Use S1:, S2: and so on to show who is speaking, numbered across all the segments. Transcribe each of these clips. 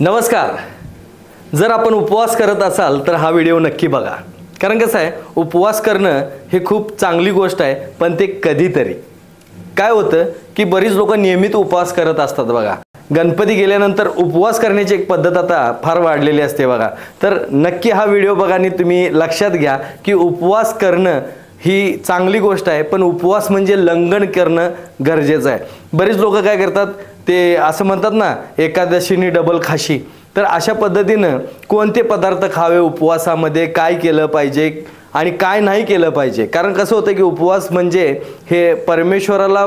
S1: नमस्कार. जर आपण उपवास करत असाल तर हा व्हिडिओ नक्की बघा. कारण कसं आहे, उपवास करणं हे खूप चांगली गोष्ट आहे, पण ते कधीतरी. काय होतं की बरीच लोक नियमित उपवास करत असतात बघा. गणपती गेल्यानंतर उपवास करण्याची एक पद्धत आता फार वाढलेली असते बघा. तर नक्की हा व्हिडिओ बघा आणि तुम्ही लक्षात घ्या की उपवास करणं ही चांगली गोष्ट आहे, पण उपवास म्हणजे लंघन करणं गरजेचं आहे. बरीच लोक काय करतात, ते असं म्हणतात ना, एकादशीने डबल खाशी. तर अशा पद्धतीनं कोणते पदार्थ खावे उपवासामध्ये, काय केलं पाहिजे आणि काय नाही केलं पाहिजे. कारण कसं होतं की उपवास म्हणजे हे परमेश्वराला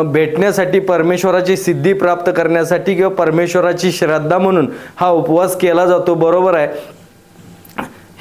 S1: भेटण्यासाठी, परमेश्वराची सिद्धी प्राप्त करण्यासाठी किंवा परमेश्वराची श्रद्धा म्हणून हा उपवास केला जातो. बरोबर आहे.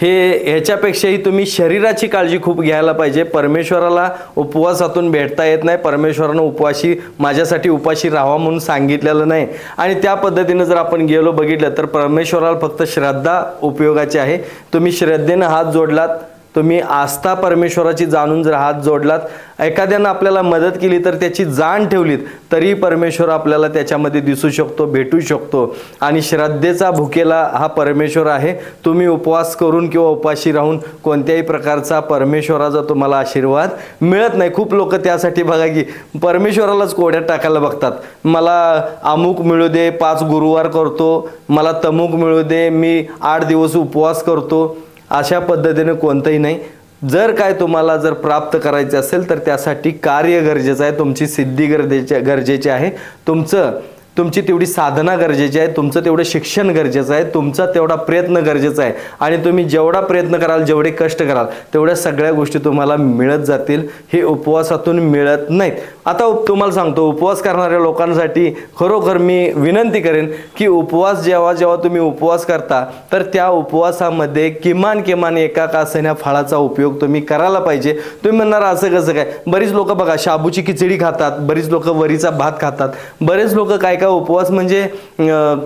S1: ह्याच्यापेक्षाही तुम्ही शरीराची काळजी खूप घ्यायला पाहिजे. परमेश्वराला उपवासातून भेटता येत नाही. परमेश्वरानं माझ्यासाठी उपाशी राहावा म्हणून सांगितलेलं नाही. आणि त्या पद्धतीनं जर आपण गेलो बघितलं तर परमेश्वराला फक्त श्रद्धा उपयोगाची आहे. तुम्ही श्रद्धेनं हात जोडलात, तुम्ही आस्था परमेश्वराची जाणून जर हात जोडलात, एखाद्यानं आपल्याला मदत केली तर त्याची जाण ठेवलीत तरी परमेश्वर आपल्याला त्याच्यामध्ये दिसू शकतो, भेटू शकतो. आणि श्रद्धेचा भुकेला हा परमेश्वर आहे. तुम्ही उपवास करून किंवा उपाशी राहून कोणत्याही प्रकारचा परमेश्वराचा तुम्हाला आशीर्वाद मिळत नाही. खूप लोक त्यासाठी बघा की परमेश्वरालाच कोड्यात टाकायला बघतात. मला अमुक मिळू दे, 5 गुरुवार करतो, मला तमुक मिळू दे, मी 8 दिवस उपवास करतो. अशा पद्धतीने कोणतंही नाही. जर काय तुम्हाला जर प्राप्त करायचे असेल तर त्यासाठी कार्य गरजेचं आहे, तुमची सिद्धी गरजेची आहे, तुमची तेवढी साधना गरजेची आहे, तुमचं तेवढं शिक्षण गरजेचं आहे, तुमचा तेवढा प्रयत्न गरजेचा आहे. आणि तुम्ही जेवढा प्रयत्न कराल, जेवढे कष्ट कराल, तेवढ्या सगळ्या गोष्टी तुम्हाला मिळत जातील. हे उपवासातून मिळत नाहीत. आता तुम्हाला सांगतो, उपवास करणाऱ्या लोकांसाठी खरोखर मी विनंती करेन की उपवास जेव्हा तुम्ही उपवास करता तर त्या उपवासामध्ये किमान एका कासन्या फळाचा उपयोग तुम्ही करायला पाहिजे. तुम्ही म्हणणार असं कसं काय? बरीच लोक बघा शाबूची खिचडी खातात, बरीच लोक वरीचा भात खातात, बरेच लोक काय उपवास म्हणजे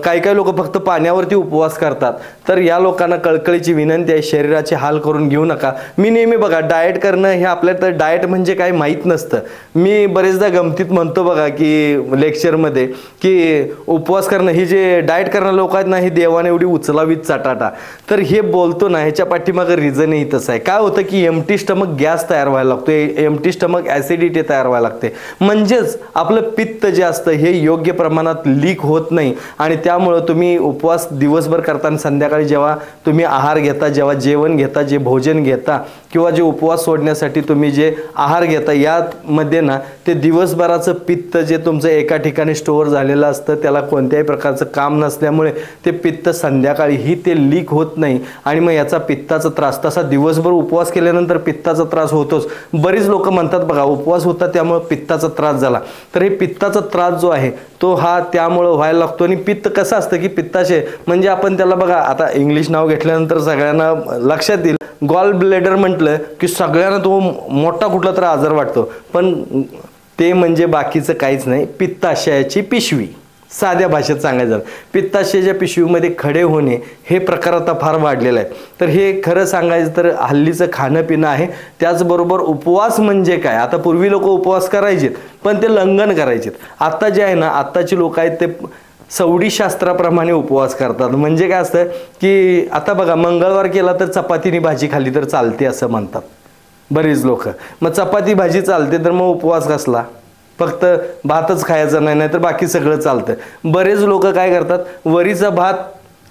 S1: काय लोक फक्त पाण्यावरती उपवास करतात. तर या लोकांना कळकळीची विनंती आहे, शरीराचे हाल करून घेऊ नका. मी नेहमी बघा डाएट करणं हे आपल्याला तर डाएट म्हणजे काय माहीत नसतं. मी बरेचदा गमतीत म्हणतो बघा की लेक्चरमध्ये की उपवास करणं, ही जे डाएट करणारे लोक आहेत ना, ही देवाने एवढी उचलावीत चटाटा. तर हे बोलतो ना, ह्याच्या पाठीमागं रिझनही तसं आहे. काय होतं की एम्प्टी स्टमक गॅस तयार व्हायला लागतो, एम्प्टी स्टमक ॲसिडिटी तयार व्हायला लागते. म्हणजेच आपलं पित्त जे असतं हे योग्य प्रमाणात लीक होत नाही. आणि त्यामुळे तुम्ही उपवास दिवसभर करताना संध्याकाळी जेव्हा तुम्ही आहार घेता, जेव्हा जेवण घेता, जे भोजन घेता किंवा जे उपवास सोडण्यासाठी तुम्ही जे आहार घेता, यामध्ये ना ते दिवसभराचं पित्त जे तुमचं एका ठिकाणी स्टोअर झालेलं असतं, त्याला कोणत्याही प्रकारचं काम नसल्यामुळे ते पित्त संध्याकाळीही ते लीक होत नाही. आणि मग याचा पित्ताचा त्रास, तसा दिवसभर उपवास केल्यानंतर पित्ताचा त्रास होतोच. बरीच लोक म्हणतात बघा उपवास होता त्यामुळे पित्ताचा त्रास झाला. तर हे पित्ताचा त्रास जो आहे तो हा त्यामुळं व्हायला लागतो. आणि पित्त कसं असतं की पित्ताशय म्हणजे आपण त्याला बघा, आता इंग्लिश नाव घेतल्यानंतर सगळ्यांना लक्षात येईल, गॉल ब्लेडर म्हटलं की सगळ्यांना तो मोठा कुठला तर आजार वाटतो, पण ते म्हणजे बाकीचं काहीच नाही, पित्ताशयाची पिशवी. साध्या भाषेत सांगायचं झालं, पित्ताशयाच्या पिशवीमध्ये खडे होणे हे प्रकार आता फार वाढलेलं आहे. तर हे खरं सांगायचं तर हल्लीचं खाणं पिणं आहे. त्याचबरोबर उपवास म्हणजे काय, आता पूर्वी लोक उपवास करायचे पण ते लंघन करायचे. आता जे आहे ना, आत्ताची लोक आहेत ते सवडी शास्त्राप्रमाणे उपवास करतात. म्हणजे काय असतं की आता बघा, मंगळवार केला तर चपातीनी भाजी खाल्ली तर चालते असं म्हणतात बरीच लोक. मग चपाती भाजी चालते तर मग उपवास कसला? फक्त भातच खायचा नाही तर बाकी सगळं चालतं. बरेच लोक काय करतात, वरीचा भात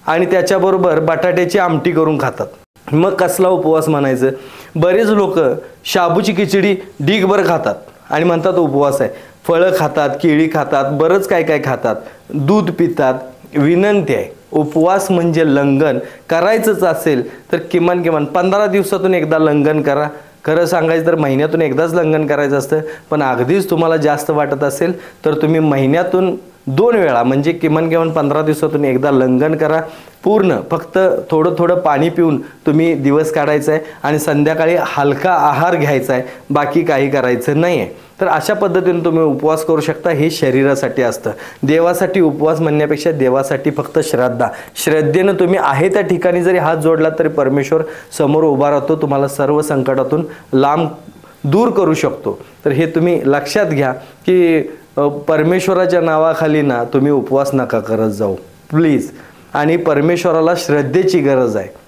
S1: आणि त्याच्याबरोबर बटाट्याची आमटी करून खातात. मग कसला उपवास म्हणायचं? बरेच लोक शाबूची खिचडी ढीगभर खातात आणि म्हणतात उपवास आहे. फळं खातात, केळी खातात, बरंच काय खातात, दूध पितात. विनंती आहे, उपवास म्हणजे लंघन करायचंच असेल तर किमान 15 दिवसातून एकदा लंघन करा. खरं सांगायचं तर महिन्यातून एकदाच लंघन करायचं असतं. पण अगदीच तुम्हाला जास्त वाटत असेल तर तुम्ही महिन्यातून 2 वेळा म्हणजे किमान 15 दिवसातून एकदा लंघन करा. पूर्ण फक्त थोडं पाणी पिऊन तुम्ही दिवस काढायचा आहे आणि संध्याकाळी हलका आहार घ्यायचा आहे, बाकी काही करायचं नाही आहे. तर अशा पद्धतीने तुम्ही उपवास करू शकता. हे शरीरासाठी असतं. देवासाठी उपवास म्हणण्यापेक्षा देवासाठी फक्त श्रद्धेनं तुम्ही आहे त्या ठिकाणी जरी हात जोडला तरी परमेश्वर समोर उभा राहतो, तुम्हाला सर्व संकटातून लांब दूर करू शकतो. तर हे तुम्ही लक्षात घ्या की परमेश्वराच्या नावाखाली ना तुम्ही उपवास नका करत जाऊ प्लीज. आणि परमेश्वराला श्रद्धेची गरज आहे.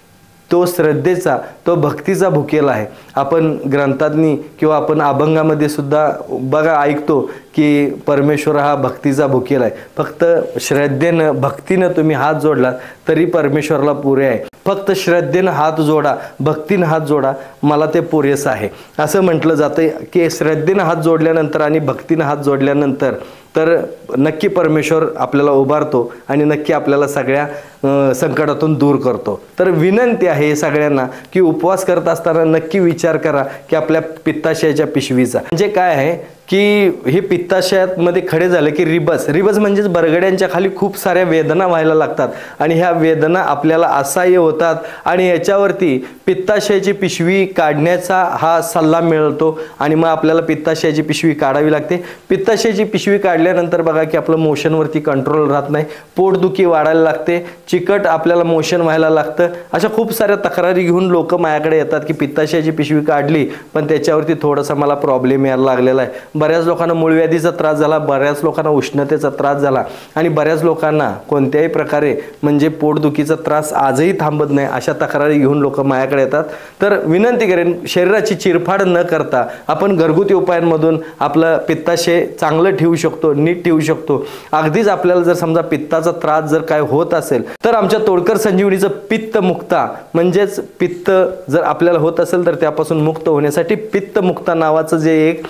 S1: तो श्रद्धेचा, तो भक्तीचा भुकेला आहे. आपण ग्रंथातनी किंवा आपण अभंगामध्ये सुद्धा बघा ऐकतो की परमेश्वर हा भक्तीचा भुकेला आहे. फक्त श्रद्धेनं भक्तीनं तुम्ही हात जोडला तरी परमेश्वराला पुरे आहे. फक्त श्रद्धेनं हात जोडा, भक्तीनं हात जोडा, मला ते पुरेसं आहे असं म्हटलं जातं की श्रद्धेनं हात जोडल्यानंतर आणि भक्तीनं हात जोडल्यानंतर तर नक्की परमेश्वर आपल्याला उभारतो आणि नक्की आपल्याला सगळ्या संकटातून दूर करतो. तर विनंती आहे सगळ्यांना की उपवास करत असताना नक्की विचार करा की आपल्या पित्ताशयाच्या पिशवीचा म्हणजे काय आहे की हे पित्ताशयामध्ये खडे झालं की रिबस म्हणजेच बरगड्यांच्या खाली खूप साऱ्या वेदना व्हायला लागतात आणि ह्या वेदना आपल्याला असह्य होतात आणि याच्यावरती पित्ताशयाची पिशवी काढण्याचा हा सल्ला मिळतो आणि मग आपल्याला पित्ताशयाची पिशवी काढावी लागते. पित्ताशयाची पिशवी काढल्यानंतर बघा की आपलं मोशनवरती कंट्रोल राहत नाही, पोटदुखी वाढायला लागते, चिकट आपल्याला मोशन व्हायला लागतं. अशा खूप साऱ्या तक्रारी घेऊन लोक माझ्याकडे येतात की पित्ताशयाची पिशवी काढली पण त्याच्यावरती थोडासा मला प्रॉब्लेम यायला लागलेला आहे. बऱ्याच लोकांना मूळव्याधीचा त्रास झाला, बऱ्याच लोकांना उष्णतेचा त्रास झाला आणि बऱ्याच लोकांना कोणत्याही प्रकारे म्हणजे पोटदुखीचा त्रास आजही थांबत नाही. अशा तक्रारी घेऊन लोक माझ्याकडे येतात. तर विनंती करेन शरीराची चिरफाड न करता आपण घरगुती उपायांमधून आपलं पित्ताशय चांगलं ठेवू शकतो, नीट ठेवू शकतो. अगदीच आपल्याला जर समजा पित्ताचा त्रास जर काय होत असेल तर आमच्या तोडकर संजीवनीचं पित्त मुक्ता म्हणजेच पित्त जर आपल्याला होत असेल तर त्यापासून मुक्त होण्यासाठी पित्त मुक्ता नावाचं जे एक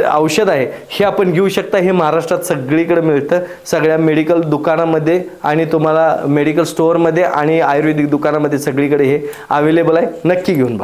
S1: औषध आहे हे आपण घेऊ शकता. हे महाराष्ट्रात सगळीकडे मिळतं, सगळ्या मेडिकल दुकानामध्ये आणि तुम्हाला मेडिकल स्टोअरमध्ये आणि आयुर्वेदिक दुकानामध्ये सगळीकडे हे अवेलेबल आहे. नक्की घेऊन बघा.